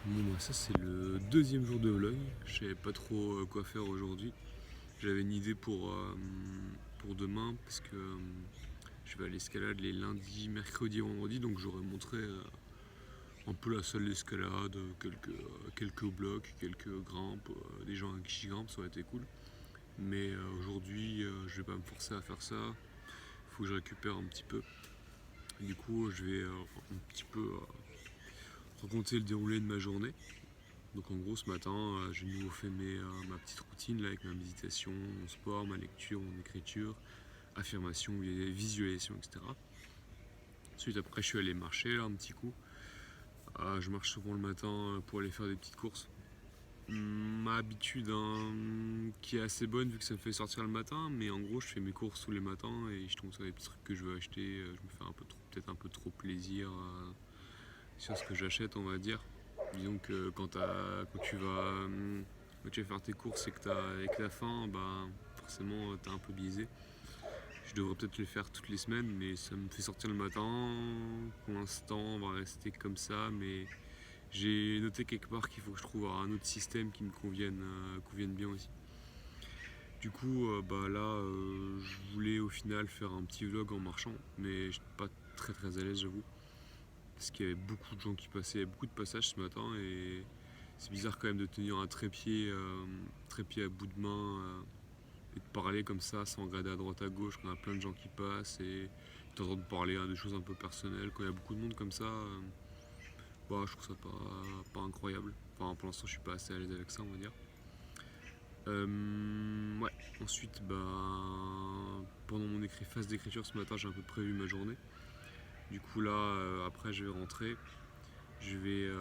Bon, bah, ça c'est le deuxième jour de vlog. Je savais pas trop quoi faire aujourd'hui. J'avais une idée pour demain parce que je vais à l'escalade les lundis, mercredis et vendredis, donc j'aurais montré un peu la salle d'escalade, quelques blocs, quelques grimpes, des gens qui grimpent, ça aurait été cool. Mais aujourd'hui, je vais pas me forcer à faire ça. Il faut que je récupère un petit peu. Du coup, je vais un petit peu raconter le déroulé de ma journée. Donc en gros ce matin j'ai de nouveau fait ma petite routine là, avec ma méditation, mon sport, ma lecture, mon écriture, affirmation, visualisation, etc. Ensuite après je suis allé marcher là un petit coup. Je marche souvent le matin pour aller faire des petites courses. Ma habitude qui est assez bonne vu que ça me fait sortir le matin, mais en gros je fais mes courses tous les matins et je tombe sur des petits trucs que je veux acheter. Je me fais peut-être un peu trop plaisir sur ce que j'achète, on va dire. Disons que quand tu vas faire tes courses et que tu as faim, bah, forcément tu es un peu biaisé. Je devrais peut-être le faire toutes les semaines, mais ça me fait sortir le matin. Pour l'instant, on va rester comme ça, mais j'ai noté quelque part qu'il faut que je trouve un autre système qui me convienne bien aussi. Du coup, bah là, je voulais au final faire un petit vlog en marchant, mais je suis pas très à l'aise, j'avoue. Parce qu'il y avait beaucoup de gens qui passaient, il y avait beaucoup de passages ce matin et c'est bizarre quand même de tenir un trépied à bout de main et de parler comme ça sans regarder à droite à gauche quand il y a plein de gens qui passent et tu entends parler de choses un peu personnelles. Quand il y a beaucoup de monde comme ça, bah, je trouve ça pas incroyable. Enfin, pour l'instant, je suis pas assez à l'aise avec ça, on va dire. Ouais, ensuite, bah, pendant mon phase d'écriture ce matin, j'ai un peu prévu ma journée. Du coup, là, après, je vais rentrer. Je vais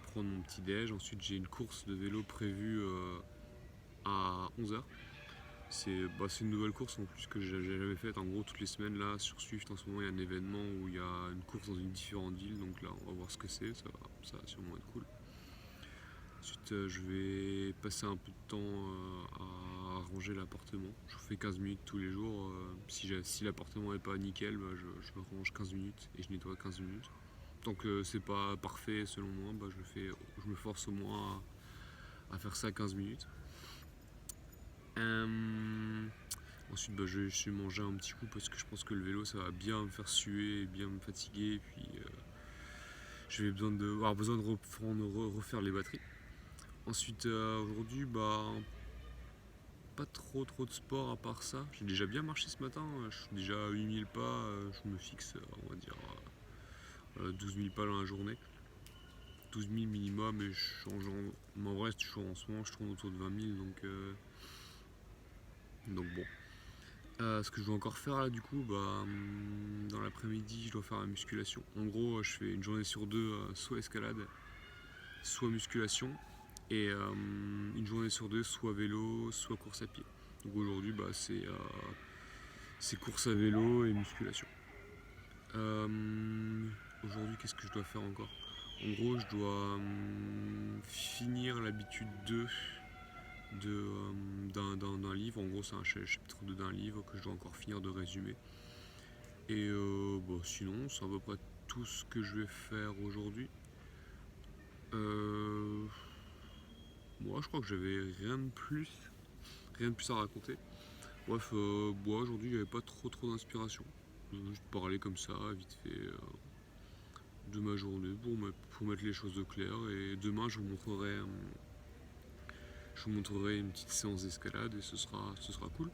prendre mon petit déj. Ensuite, j'ai une course de vélo prévue à 11h. C'est une nouvelle course en plus que j'ai jamais faite. En gros, toutes les semaines, là, sur Swift, en ce moment, il y a un événement où il y a une course dans une différente ville. Donc là, on va voir ce que c'est. Ça va sûrement être cool. Ensuite, je vais passer un peu de temps à ranger l'appartement. Je fais 15 minutes tous les jours. Si l'appartement n'est pas nickel, bah, je me range 15 minutes et je nettoie 15 minutes. Tant que c'est pas parfait selon moi, bah, je me force au moins à faire ça 15 minutes. Euh, Ensuite, bah, je suis mangé un petit coup parce que je pense que le vélo ça va bien me faire suer, bien me fatiguer. Et puis je vais avoir besoin de refaire les batteries. Ensuite, aujourd'hui, bah, pas trop de sport à part ça. J'ai déjà bien marché ce matin. Je suis déjà à 8000 pas. Je me fixe, on va dire, 12 000 pas dans la journée. 12 000 minimum et en vrai en ce moment je tourne autour de 20 000 donc bon. Ce que je dois encore faire là du coup, bah, dans l'après-midi je dois faire la musculation. En gros je fais une journée sur deux soit escalade, soit musculation et une journée sur deux soit vélo, soit course à pied. Donc aujourd'hui bah, c'est course à vélo et musculation. Aujourd'hui qu'est-ce que je dois faire encore? En gros, je dois finir l'habitude 2 d'un livre. En gros, c'est un chapitre 2 d'un livre que je dois encore finir de résumer. Et bah, sinon, c'est à peu près tout ce que je vais faire aujourd'hui. Moi, je crois que j'avais rien de plus à raconter. Bref, moi aujourd'hui, j'avais pas trop d'inspiration. Je vais juste parler comme ça, vite fait, de ma journée pour mettre les choses au clair. Et demain, je vous montrerai une petite séance d'escalade et ce sera cool.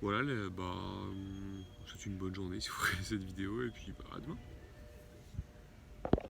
Voilà, bah, je vous souhaite une bonne journée si vous regardez cette vidéo et puis bah, à demain.